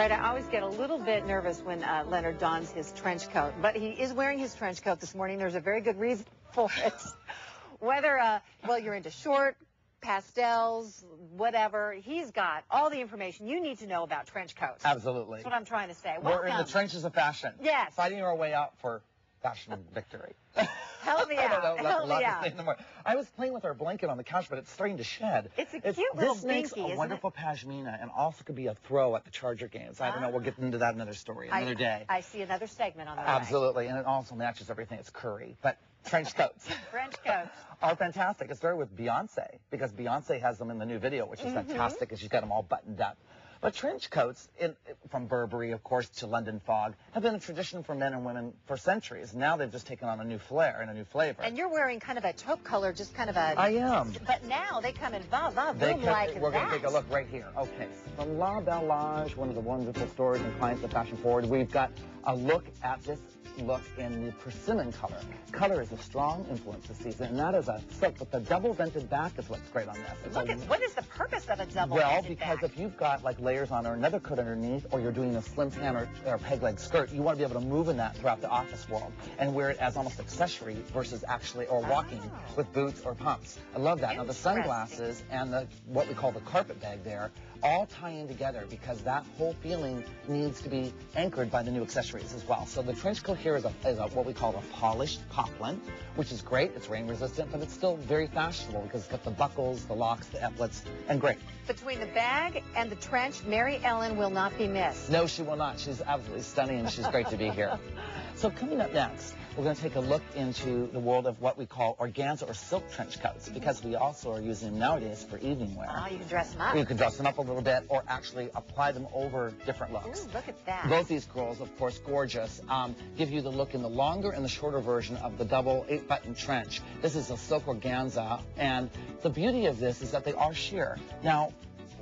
right, I always get a little bit nervous when Leonard dons his trench coat, but he is wearing his trench coat this morning. There's a very good reason for it. Whether, well, you're into short, pastels, whatever, he's got all the information you need to know about trench coats. Absolutely. That's what I'm trying to say. We're in the trenches of fashion. Yes. Fighting our way out for fashion victory. Help me out. I don't know. Help me out. I was playing with our blanket on the couch, but it's starting to shed. It's a cute little This makes a wonderful pashmina, and also could be a throw at the Charger games. I don't know. We'll get into that another story, another day. I see another segment on the Absolutely, and it also matches everything. It's curry, but trench coats. Trench coats are fantastic. It started with Beyonce, because Beyonce has them in the new video, which is fantastic, and she's got them all buttoned up. But trench coats, from Burberry, of course, to London Fog, have been a tradition for men and women for centuries. Now they've just taken on a new flair and a new flavor. And you're wearing kind of a taupe color, just kind of a... I am. But now they come in boom like We're going to take a look right here. Okay, from La Bellage, one of the wonderful stores and clients of Fashion Forward, we've got a look at this look in the persimmon color. Color is a strong influence this season, and that is a silk, but the double vented back is what's great on this. What is the purpose of a double vented back? Well, because if you've got like layers on or another coat underneath, or you're doing a slim tan or peg leg skirt, you want to be able to move in that throughout the office world and wear it as almost accessory versus actually, or walking with boots or pumps. I love that. Now the sunglasses and the what we call the carpet bag there all tie in together, because that whole feeling needs to be anchored by the new accessories as well. So the trench coat here is what we call a polished poplin, which is great. It's rain resistant, but it's still very fashionable because it's got the buckles, the locks, the epaulets, and great. Between the bag and the trench, Mary Ellen will not be missed. No, she will not. She's absolutely stunning, and she's great to be here. So coming up next, we're going to take a look into the world of what we call organza or silk trench coats, because we also are using them nowadays for evening wear. Oh, you can dress them up. You can dress them up a little bit, or actually apply them over different looks. Ooh, look at that. Both these girls, of course, gorgeous, give you the look in the longer and the shorter version of the double 8-button trench. This is a silk organza, and the beauty of this is that they are sheer. Now,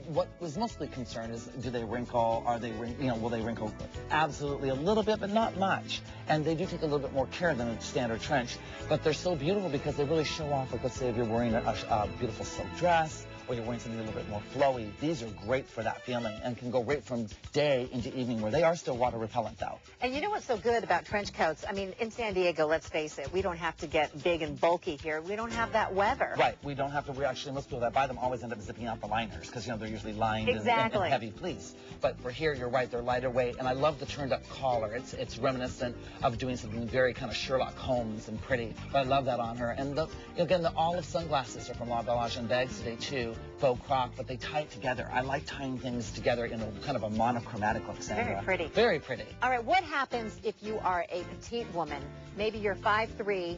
what was mostly concerned is, do they wrinkle? Are they, will they wrinkle? Absolutely, a little bit, but not much. And they do take a little bit more care than a standard trench. But they're so beautiful because they really show off. Like, let's say if you're wearing a beautiful silk dress, or you're wearing something a little bit more flowy, these are great for that feeling and can go right from day into evening wear. They are still water repellent, though. And you know what's so good about trench coats? I mean, in San Diego, let's face it, we don't have to get big and bulky here. We don't have that weather. Right. We don't have to. We actually, most people that buy them always end up zipping out the liners because, they're usually lined and heavy fleece. But for here, you're right, they're lighter weight. And I love the turned up collar. It's reminiscent of doing something very kind of Sherlock Holmes and pretty. But I love that on her. And again, the olive sunglasses are from La Bellage, and bags today too, faux croc, but they tie it together. I like tying things together in a kind of a monochromatic look, Sandra. Very pretty. Very pretty. All right, what happens if you are a petite woman? Maybe you're 5'3",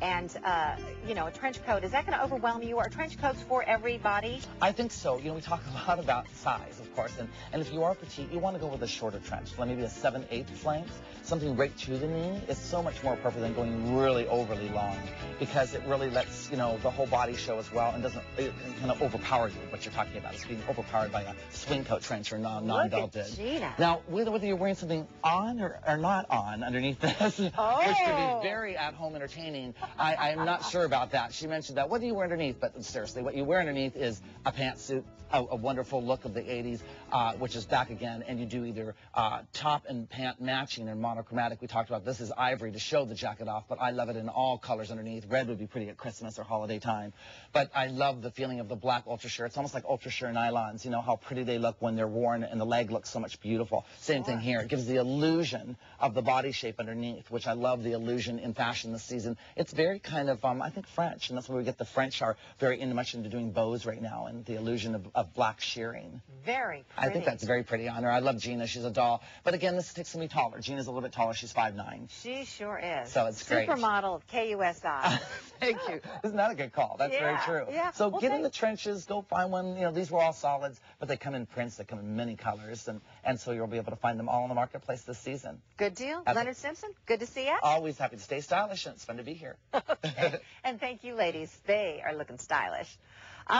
and, a trench coat, is that going to overwhelm you? Are trench coats for everybody? I think so. We talk a lot about size, of course, and if you are petite, you want to go with a shorter trench, like maybe a 7/8 length, something right to the knee. Is so much more appropriate than going really overly long, because it really lets, the whole body show as well, and doesn't kind of overpower you, what you're talking about. It's being overpowered by a swing coat trench or non-belted. Now, whether you're wearing something on or not on underneath this, which can be very at-home entertaining, I'm not sure about that. She mentioned that. What do you wear underneath? But seriously, what you wear underneath is a pantsuit, a wonderful look of the 80s, which is back again, and you do either top and pant matching or monochromatic. We talked about this is ivory to show the jacket off, but I love it in all colors underneath. Red would be pretty at Christmas or holiday time. But I love the feeling of the black ultra sheer. It's almost like ultra sheer nylons. How pretty they look when they're worn, and the leg looks so much beautiful. Same thing here. It gives the illusion of the body shape underneath, which I love the illusion in fashion this season. It's very kind of, I think, French, and that's where we get the French are very much into doing bows right now, and the illusion of black shearing. Very pretty. I think that's very pretty on her. I love Gina. She's a doll. But again, this takes me taller. Gina's a little bit taller. She's 5'9". She sure is. So it's great. Supermodel of KUSI. Thank you. Isn't that a good call? That's very true. Yeah. So get in the trenches. Go find one. These were all solids, but they come in prints. They come in many colors, and so you'll be able to find them all in the marketplace this season. Good deal. Leonard Simpson, good to see you. Always happy to stay stylish, and it's fun to be here. Okay. And thank you, ladies. They are looking stylish.